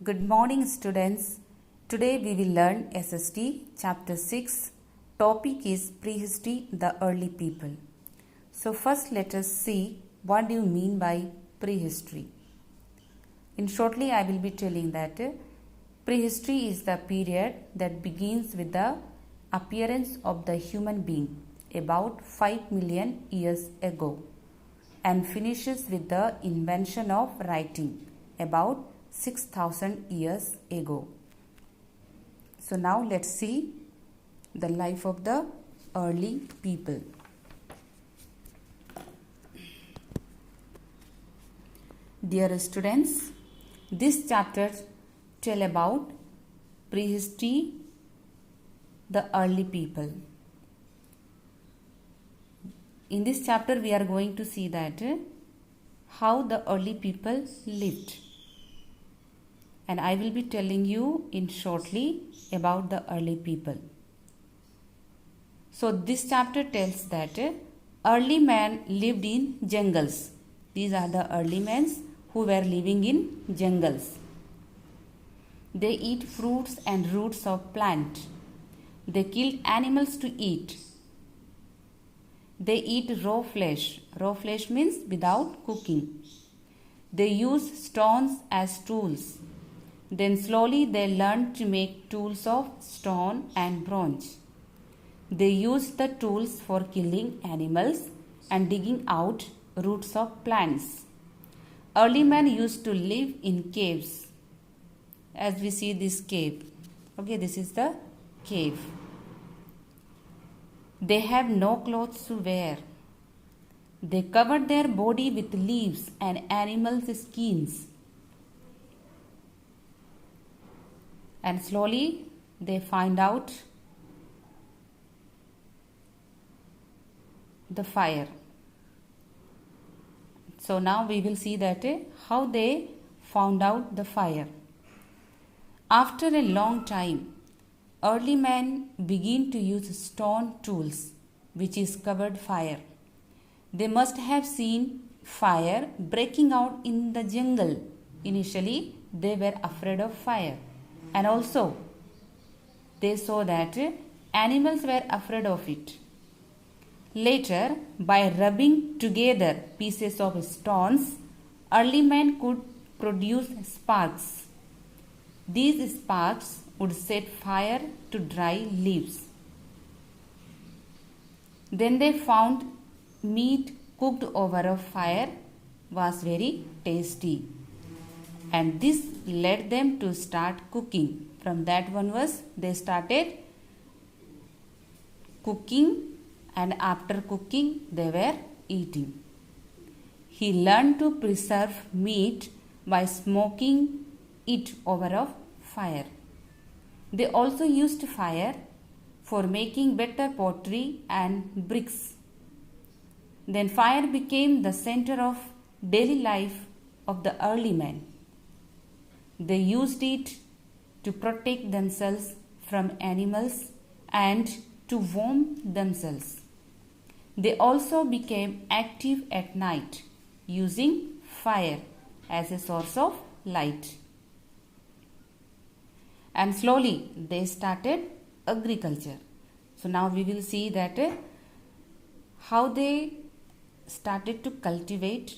Good morning, students. Today we will learn SST chapter 6. Topic is prehistory, the early people. So first let us see what do you mean by prehistory. In shortly I will be telling that prehistory is the period that begins with the appearance of the human being about 5 million years ago and finishes with the invention of writing about 6,000 years ago. So now let's see the life of the early people. Dear students, this chapter tell about prehistory, the early people. In this chapter we are going to see that how the early people lived. And I will be telling you in shortly about the early people. So this chapter tells that early man lived in jungles. These are the early men who were living in jungles. They eat fruits and roots of plant. They killed animals to eat. They eat raw flesh. Raw flesh means without cooking. They use stones as tools. Then slowly they learned to make tools of stone and bronze. They used the tools for killing animals and digging out roots of plants. Early men used to live in caves. As we see this cave. Okay, this is the cave. They have no clothes to wear. They covered their body with leaves and animals' skins. And slowly they find out the fire. So now we will see that how they found out the fire. After a long time, early men begin to use stone tools, which is covered fire. They must have seen fire breaking out in the jungle. Initially, they were afraid of fire. And also, they saw that animals were afraid of it. Later, by rubbing together pieces of stones, early men could produce sparks. These sparks would set fire to dry leaves. Then they found meat cooked over a fire was very tasty. And this led them to start cooking. From that onwards, they started cooking, and after cooking, they were eating. He learned to preserve meat by smoking it over a fire. They also used fire for making better pottery and bricks. Then fire became the center of daily life of the early men. They used it to protect themselves from animals and to warm themselves. They also became active at night, using fire as a source of light. And slowly they started agriculture. So now we will see that how they started to cultivate.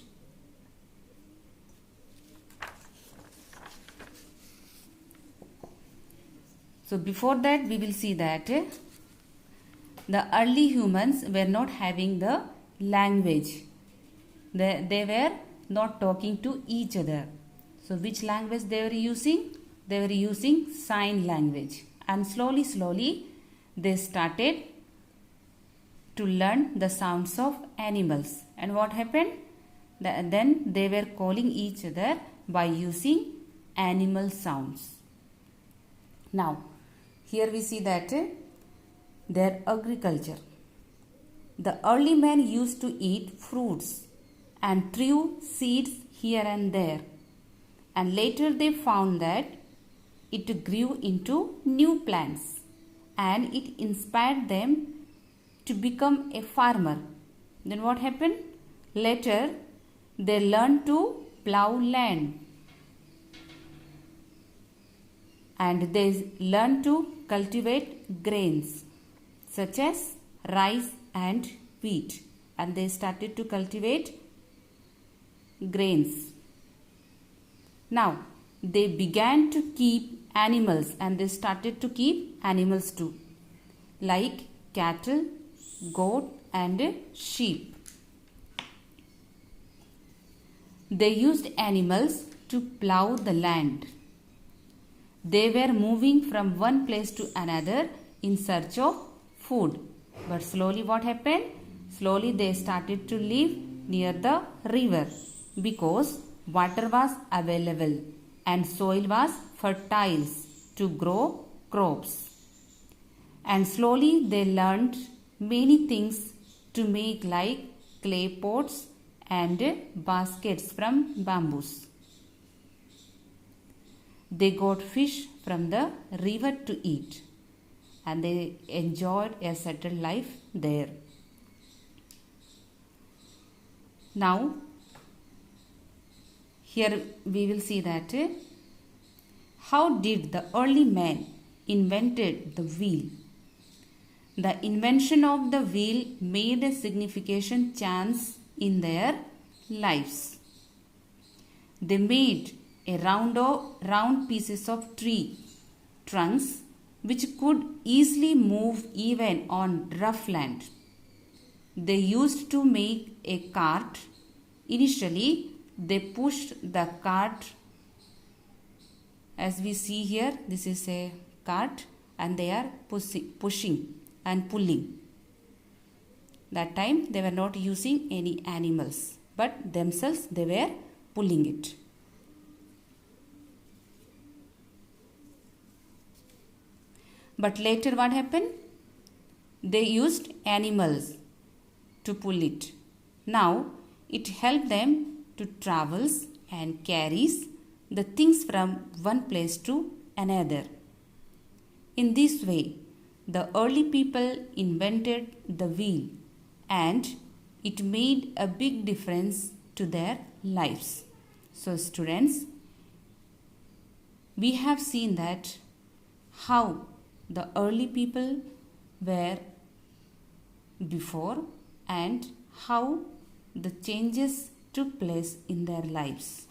So before that we will see that the early humans were not having the language. They were not talking to each other. So which language they were using? They were using sign language. And slowly they started to learn the sounds of animals. And what happened? Then they were calling each other by using animal sounds. Now, here we see that their agriculture. The early men used to eat fruits and threw seeds here and there. And later they found that it grew into new plants and it inspired them to become a farmer. Then what happened? Later they learned to plow land. and they learned to cultivate grains such as rice and wheat, and they started to cultivate grains. Now they began to keep animals, and they started to keep animals too, like cattle, goat and sheep. They used animals to plow the land. They were moving from one place to another in search of food. But slowly what happened? Slowly they started to live near the river because water was available and soil was fertile to grow crops. And slowly they learned many things to make, like clay pots and baskets from bamboos. They got fish from the river to eat, and they enjoyed a settled life there. Now here we will see that how did the early man invented the wheel. The invention of the wheel made a significant change in their lives. They made a round pieces of tree trunks which could easily move even on rough land. They used to make a cart. Initially, they pushed the cart, as we see here, this is a cart, and they are pushing and pulling. That time they were not using any animals, but themselves they were pulling it. But later what happened? They used animals to pull it. Now it helped them to travel and carries the things from one place to another. In this way, the early people invented the wheel, and it made a big difference to their lives. So students, we have seen that how the early people were before and how the changes took place in their lives.